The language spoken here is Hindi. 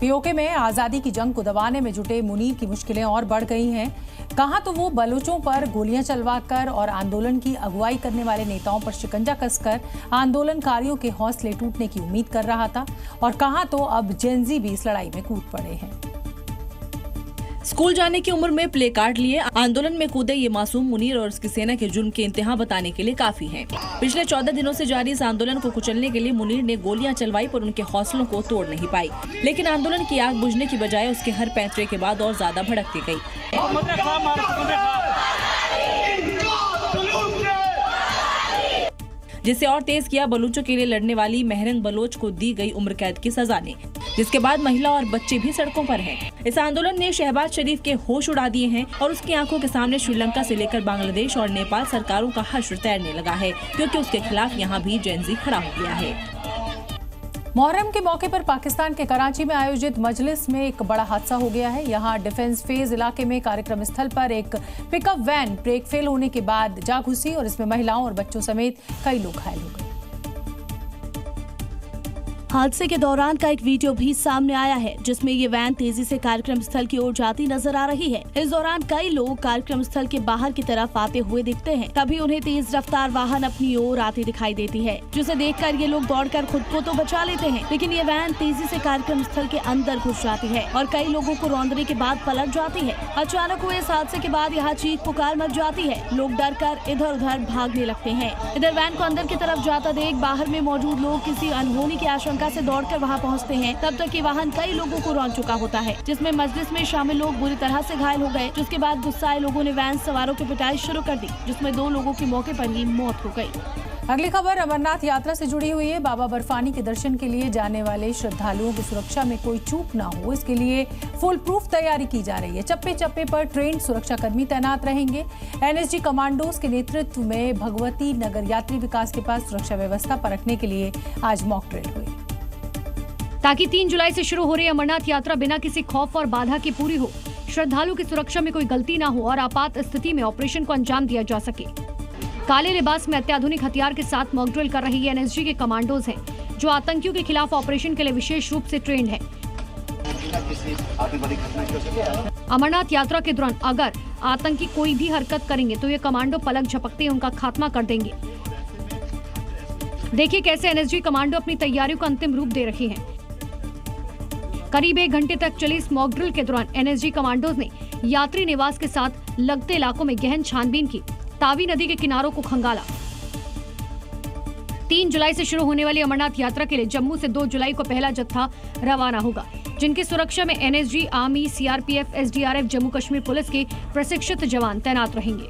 पीओके में आजादी की जंग को दबाने में जुटे मुनीर की मुश्किलें और बढ़ गई हैं। कहां तो वो बलोचों पर गोलियां चलवाकर और आंदोलन की अगुवाई करने वाले नेताओं पर शिकंजा कसकर आंदोलनकारियों के हौसले टूटने की उम्मीद कर रहा था, और कहां तो अब जेनजी भी इस लड़ाई में कूद पड़े हैं। स्कूल जाने की उम्र में प्ले कार्ड लिए आंदोलन में कूदे ये मासूम मुनीर और उसकी सेना के जुर्म के इंतहा बताने के लिए काफी हैं। पिछले 14 दिनों से जारी इस आंदोलन को कुचलने के लिए मुनीर ने गोलियां चलवाई, पर उनके हौसलों को तोड़ नहीं पाई। लेकिन आंदोलन की आग बुझने की बजाय उसके हर पैंतरे के बाद और ज्यादा भड़कती गई, जिसे और तेज किया बलूचों के लिए लड़ने वाली मेहरंग बलोच को दी गई उम्र कैद की सजा ने, जिसके बाद महिला और बच्चे भी सड़कों पर हैं। इस आंदोलन ने शहबाज शरीफ के होश उड़ा दिए हैं और उसकी आंखों के सामने श्रीलंका से लेकर बांग्लादेश और नेपाल सरकारों का हश्र तैरने लगा है, क्योंकि उसके खिलाफ यहाँ भी जेनजी खड़ा हो गया है। मुहर्रम के मौके पर पाकिस्तान के कराची में आयोजित मजलिस में एक बड़ा हादसा हो गया है। यहां डिफेंस फेज इलाके में कार्यक्रम स्थल पर एक पिकअप वैन ब्रेक फेल होने के बाद जा घुसी और इसमें महिलाओं और बच्चों समेत कई लोग घायल हो गए। हादसे के दौरान का एक वीडियो भी सामने आया है, जिसमें ये वैन तेजी से कार्यक्रम स्थल की ओर जाती नजर आ रही है। इस दौरान कई लोग कार्यक्रम स्थल के बाहर की तरफ आते हुए दिखते हैं। तभी उन्हें तेज रफ्तार वाहन अपनी ओर आती दिखाई देती है, जिसे देखकर ये लोग दौड़कर खुद को तो बचा लेते हैं, लेकिन ये वैन तेजी से कार्यक्रम स्थल के अंदर घुस जाती है और कई लोगों को रौंदने के बाद पलट जाती है। अचानक हुए इस हादसे के बाद यहाँ चीख पुकार मच जाती है। लोग डर कर इधर उधर भागने लगते हैं। इधर वैन को अंदर की तरफ जाता देख बाहर में मौजूद लोग किसी अनहोनी की आशंका से दौड़कर वहां पहुंचते हैं। तब तक ये वाहन कई लोगों को रौंद चुका होता है, जिसमें मजलिस में शामिल लोग बुरी तरह से घायल हो गए। जिसके बाद गुस्साए लोगों ने वैन सवारों की पिटाई शुरू कर दी, जिसमें 2 लोगों की मौके पर ही मौत हो गई। अगली खबर अमरनाथ यात्रा से जुड़ी हुई है। बाबा बर्फानी के दर्शन के लिए जाने वाले श्रद्धालुओं की सुरक्षा में कोई चूक ना हो, इसके लिए फुल प्रूफ तैयारी की जा रही है। चप्पे चप्पे पर ट्रेन्ड सुरक्षाकर्मी तैनात रहेंगे। एनएसजी कमांडोज के नेतृत्व में भगवती नगर यात्री विकास के पास सुरक्षा व्यवस्था परखने के लिए आज मॉक ड्रिल हुई, ताकि 3 जुलाई से शुरू हो रही अमरनाथ यात्रा बिना किसी खौफ और बाधा के पूरी हो, श्रद्धालु की सुरक्षा में कोई गलती ना हो और आपात स्थिति में ऑपरेशन को अंजाम दिया जा सके। काले लिबास में अत्याधुनिक हथियार के साथ मॉक ड्रिल कर रही एनएसजी के कमांडोज हैं, जो आतंकियों के खिलाफ ऑपरेशन के लिए विशेष रूप से ट्रेंड है। अमरनाथ यात्रा के दौरान अगर आतंकी कोई भी हरकत करेंगे तो ये कमांडो पलक झपकते उनका खात्मा कर देंगे। देखिए कैसे एनएसजी कमांडो अपनी तैयारियों को अंतिम रूप दे रही हैं। करीब 1 घंटे तक चली इस मॉक ड्रिल के दौरान एनएसजी कमांडोज ने यात्री निवास के साथ लगते इलाकों में गहन छानबीन की, तावी नदी के किनारों को खंगाला। 3 जुलाई से शुरू होने वाली अमरनाथ यात्रा के लिए जम्मू से 2 जुलाई को पहला जत्था रवाना होगा, जिनकी सुरक्षा में NSG, army, CRPF, SDRF, Jammu Kashmir police के प्रशिक्षित जवान तैनात रहेंगे।